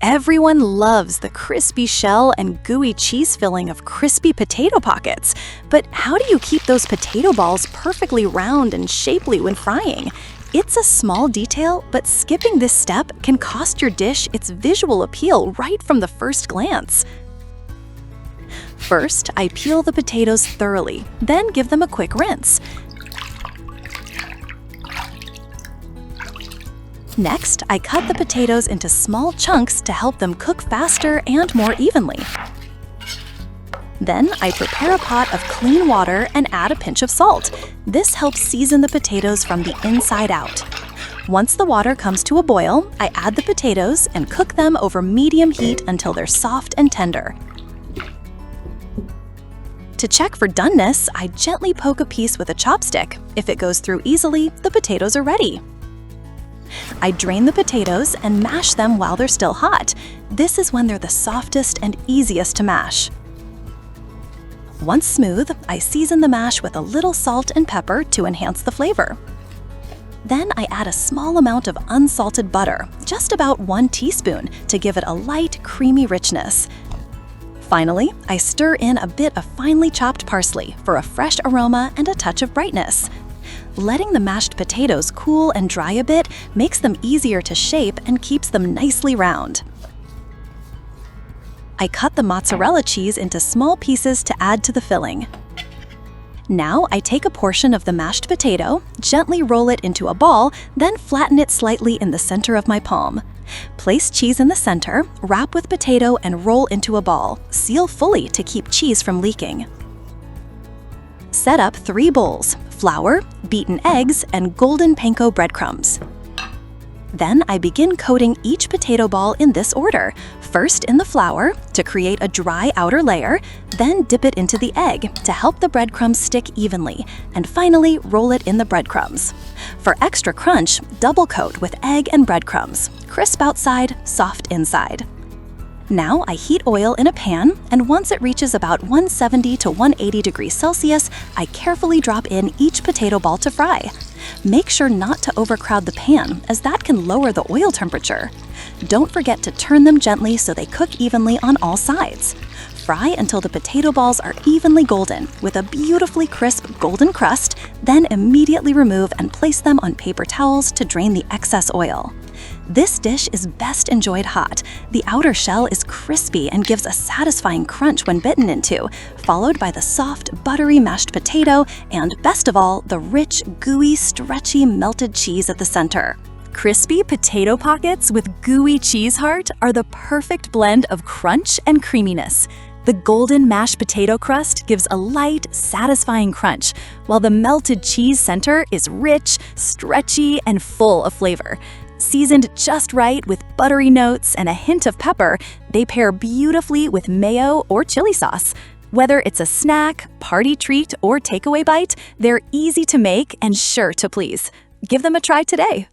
Everyone loves the crispy shell and gooey cheese filling of crispy potato pockets. But how do you keep those potato balls perfectly round and shapely when frying? It's a small detail, but skipping this step can cost your dish its visual appeal right from the first glance. First, I peel the potatoes thoroughly, then give them a quick rinse. Next, I cut the potatoes into small chunks to help them cook faster and more evenly. Then, I prepare a pot of clean water and add a pinch of salt. This helps season the potatoes from the inside out. Once the water comes to a boil, I add the potatoes and cook them over medium heat until they're soft and tender. To check for doneness, I gently poke a piece with a chopstick. If it goes through easily, the potatoes are ready. I drain the potatoes and mash them while they're still hot. This is when they're the softest and easiest to mash. Once smooth, I season the mash with a little salt and pepper to enhance the flavor. Then I add a small amount of unsalted butter, just about 1 teaspoon, to give it a light, creamy richness. Finally, I stir in a bit of finely chopped parsley for a fresh aroma and a touch of brightness. Letting the mashed potatoes cool and dry a bit makes them easier to shape and keeps them nicely round. I cut the mozzarella cheese into small pieces to add to the filling. Now I take a portion of the mashed potato, gently roll it into a ball, then flatten it slightly in the center of my palm. Place cheese in the center, wrap with potato and roll into a ball. Seal fully to keep cheese from leaking. Set up 3 bowls: flour, beaten eggs, and golden panko breadcrumbs. Then I begin coating each potato ball in this order. First in the flour to create a dry outer layer, then dip it into the egg to help the breadcrumbs stick evenly, and finally roll it in the breadcrumbs. For extra crunch, double coat with egg and breadcrumbs. Crisp outside, soft inside. Now I heat oil in a pan, and once it reaches about 170 to 180 degrees Celsius, I carefully drop in each potato ball to fry. Make sure not to overcrowd the pan, as that can lower the oil temperature. Don't forget to turn them gently so they cook evenly on all sides. Fry until the potato balls are evenly golden with a beautifully crisp golden crust, then immediately remove and place them on paper towels to drain the excess oil. This dish is best enjoyed hot. The outer shell is crispy and gives a satisfying crunch when bitten into, followed by the soft, buttery mashed potato and, best of all, the rich, gooey, stretchy melted cheese at the center. Crispy potato pockets with Gooey Cheese Heart are the perfect blend of crunch and creaminess. The golden mashed potato crust gives a light, satisfying crunch, while the melted cheese center is rich, stretchy, and full of flavor. Seasoned just right with buttery notes and a hint of pepper, they pair beautifully with mayo or chili sauce. Whether it's a snack, party treat, or takeaway bite, they're easy to make and sure to please. Give them a try today.